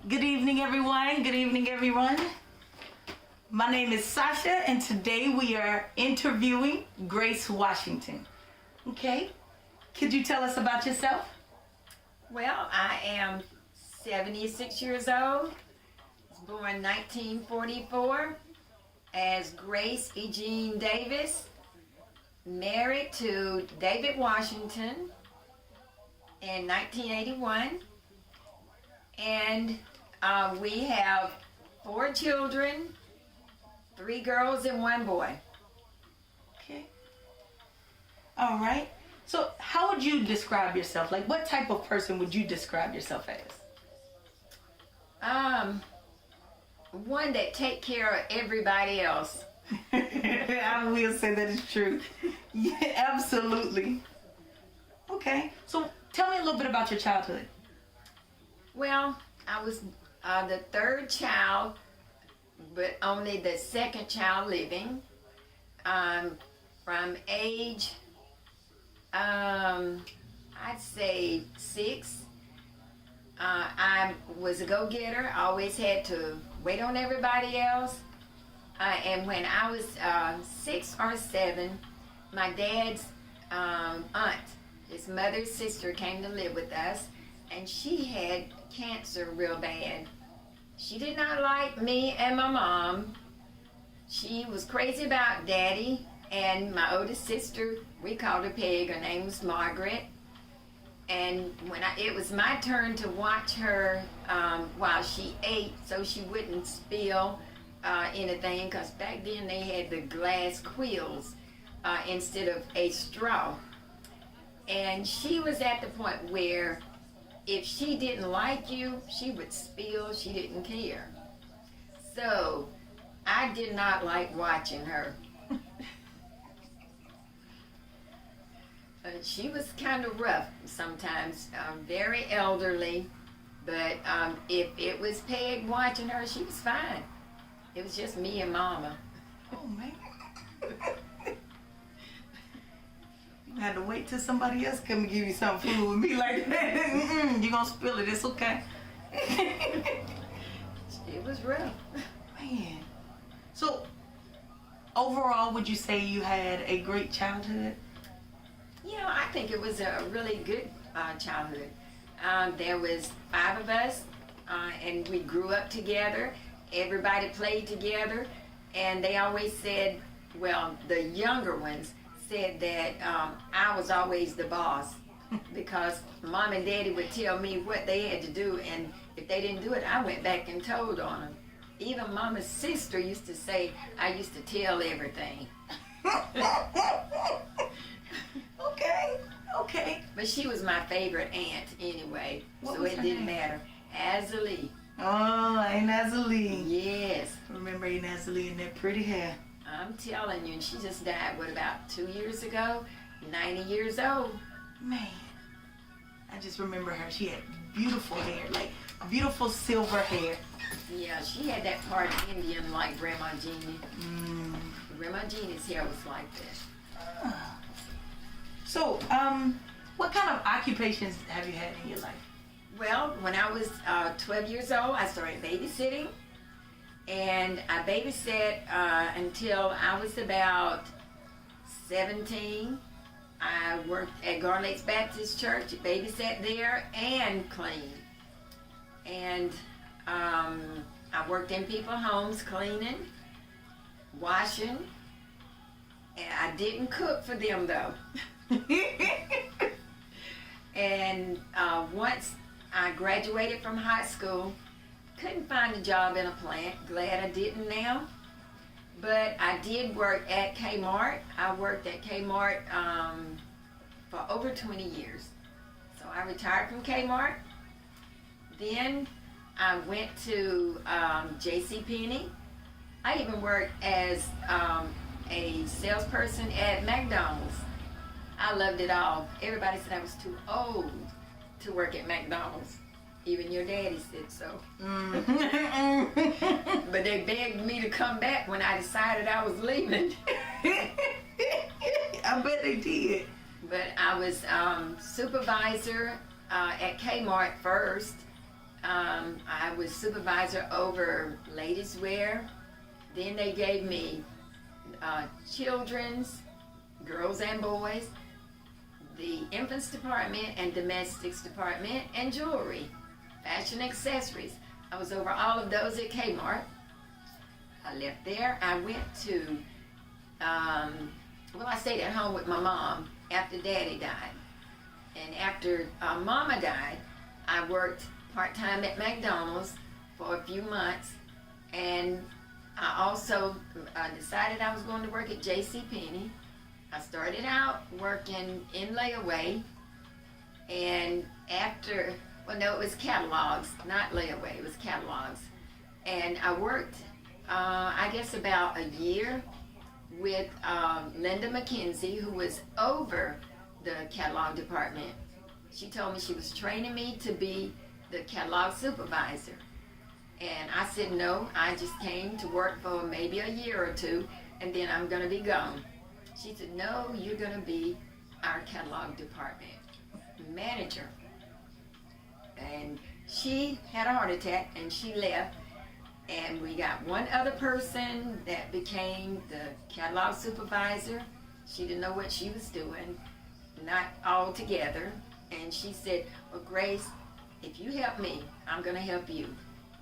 Good evening, everyone. Good evening, everyone. My name is Sasha, and today we are interviewing Grace Washington. Okay, could you tell us about yourself? Well, I am 76 years old. Was born 1944 as Grace E. Jean Davis. Married to David Washington in 1981. And we have 4 children, 3 girls and 1 boy. Okay. All right. So how would you describe yourself? Like, what type of person would you describe yourself as? One that take care of everybody else. I will say that is true. Yeah, absolutely. Okay. So tell me a little bit about your childhood. Well, I was the 3rd child, but only the 2nd child living. From age, I'd say 6. I was a go-getter. I always had to wait on everybody else. And when I was 6 or 7, my dad's aunt, his mother's sister, came to live with us, and she had cancer real bad. She did not like me and my mom. She was crazy about Daddy and my oldest sister. We called her Peg. Her name was Margaret. And when it was my turn to watch her while she ate, so she wouldn't spill anything, because back then they had the glass quills instead of a straw. And she was at the point where if she didn't like you, she would spill. She didn't care. So I did not like watching her. She was kind of rough sometimes, very elderly, but if it was Peg watching her, she was fine. It was just me and Mama. Oh, man. You had to wait till somebody else come and give you some food and be like, you're going to spill it. It's okay. It was rough. Man. So, overall, would you say you had a great childhood? You know, I think it was a really good childhood. There was 5 of us, and we grew up together. Everybody played together, and they always said, well, the younger ones said that I was always the boss, because Mom and Daddy would tell me what they had to do, and if they didn't do it, I went back and told on them. Even Mama's sister used to say I used to tell everything. Okay. But she was my favorite aunt anyway, so it didn't matter. Azalee. Oh, Aunt Azalee. Yes. Remember Aunt Azalee and that pretty hair. I'm telling you, and she just died, about 2 years ago? 90 years old. Man, I just remember her. She had beautiful hair, like beautiful silver hair. Yeah, she had that part Indian like Grandma Jeannie. Grandma Jeannie's hair was like that. So, what kind of occupations have you had in your life? Well, when I was 12 years old, I started babysitting. And I babysat until I was about 17. I worked at Garland Lakes Baptist Church, babysat there and cleaned. And I worked in people's homes cleaning, washing. And I didn't cook for them though. And once I graduated from high school, couldn't find a job in a plant. Glad I didn't now. But I did work at Kmart. I worked at Kmart for over 20 years. So I retired from Kmart. Then I went to JCPenney. I even worked as a salesperson at McDonald's. I loved it all. Everybody said I was too old to work at McDonald's. Even your daddy said so. But they begged me to come back when I decided I was leaving. I bet they did. But I was supervisor at Kmart first. I was supervisor over ladies' wear. Then they gave me children's, girls and boys, the infants department and domestics department, and jewelry, fashion accessories. I was over all of those at Kmart. I left there. I went to, I stayed at home with my mom after Daddy died. And after Mama died, I worked part-time at McDonald's for a few months. And I also decided I was going to work at JCPenney. I started out working in layaway. And after, it was catalogs, not layaway, it was catalogs. And I worked, I guess about a year with Linda McKenzie, who was over the catalog department. She told me she was training me to be the catalog supervisor. And I said, no, I just came to work for maybe a year or two, and then I'm gonna be gone. She said, no, you're gonna be our catalog department manager. And she had a heart attack and she left, and we got one other person that became the catalog supervisor. She didn't know what she was doing, not all together. And she said, well, Grace, if you help me, I'm gonna help you.